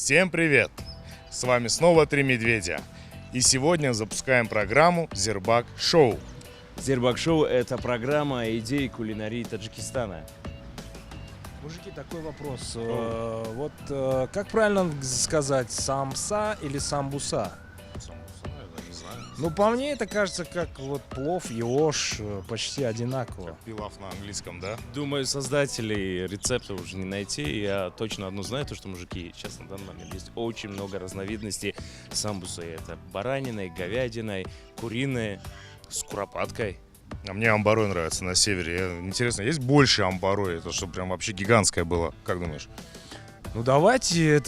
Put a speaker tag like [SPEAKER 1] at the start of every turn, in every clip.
[SPEAKER 1] Всем привет! С вами снова Три Медведя. И сегодня запускаем программу «Зирбак Шоу».
[SPEAKER 2] Зирбак Шоу – это программа идей кулинарии Таджикистана.
[SPEAKER 3] Мужики, такой вопрос. Как правильно сказать, самса или самбуса?
[SPEAKER 1] Я не знаю.
[SPEAKER 3] Ну, по мне это кажется, как вот плов, еош, почти одинаково.
[SPEAKER 1] Пилав на английском, да?
[SPEAKER 2] Думаю, создателей рецепта уже не найти. Я точно одно знаю, то, что, мужики, сейчас на данный момент есть очень много разновидностей самбуса. Это бараниной, говядиной, куриной, с куропаткой.
[SPEAKER 1] А мне амбарой нравится на севере. Интересно, есть больше амбарой? Это что, прям вообще гигантское было? Как думаешь?
[SPEAKER 3] Ну, давайте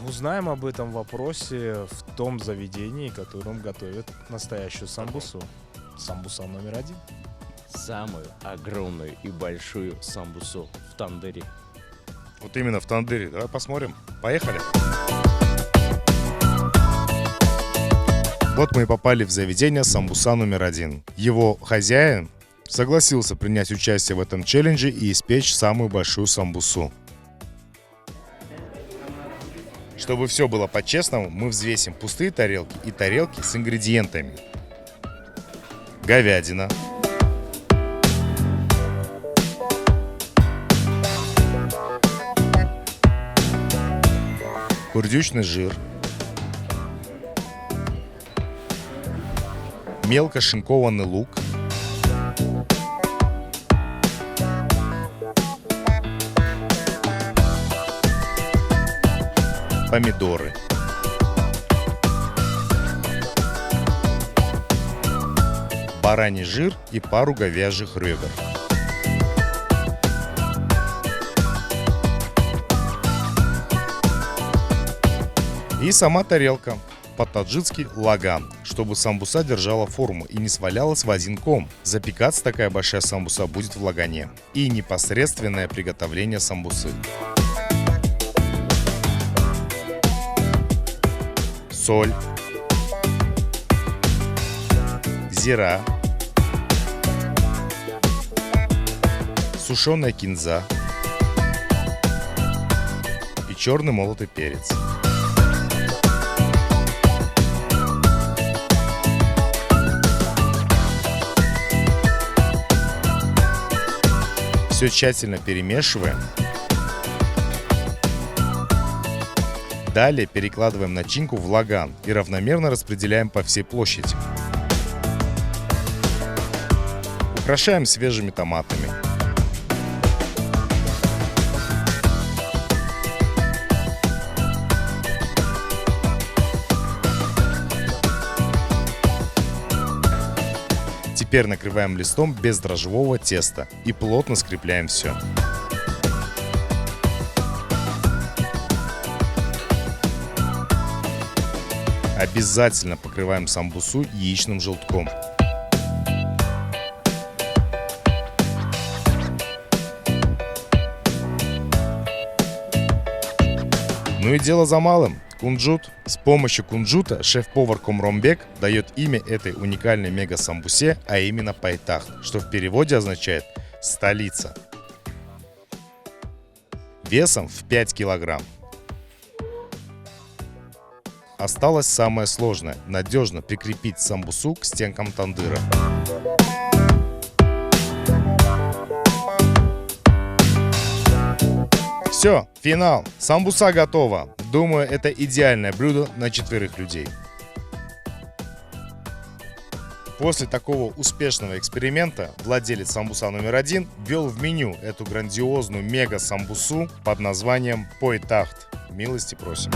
[SPEAKER 3] узнаем об этом вопросе в том заведении, которым готовят настоящую самбусу. Самбуса номер 1.
[SPEAKER 2] Самую огромную и большую самбусу в тандыре.
[SPEAKER 1] Вот именно в тандыре. Давай посмотрим. Поехали. Вот мы и попали в заведение самбуса номер 1. Его хозяин согласился принять участие в этом челлендже и испечь самую большую самбусу. Чтобы все было по-честному, мы взвесим пустые тарелки и тарелки с ингредиентами. Говядина. Курдючный жир. Мелко шинкованный лук. Помидоры. Бараний жир и пару говяжьих ребер. И сама тарелка. По-таджикски лаган, чтобы самбуса держала форму и не свалялась в один ком. Запекаться такая большая самбуса будет в лагане. И непосредственное приготовление самбусы. Соль, зира, сушеная кинза и черный молотый перец. Все тщательно перемешиваем. Далее перекладываем начинку в лаган и равномерно распределяем по всей площади. Украшаем свежими томатами. Теперь накрываем листом бездрожжевого теста и плотно скрепляем все. Обязательно покрываем самбусу яичным желтком. Ну и дело за малым. Кунжут. С помощью кунжута шеф-повар Комромбек дает имя этой уникальной мега-самбусе, а именно Пайтахт, что в переводе означает «столица». Весом в 5 килограмм. Осталось самое сложное – надежно прикрепить самбусу к стенкам тандыра. Все, финал. Самбуса готова. Думаю, это идеальное блюдо на 4 людей. После такого успешного эксперимента владелец самбуса номер 1 ввел в меню эту грандиозную мега-самбусу под названием Пайтахт. Милости просим.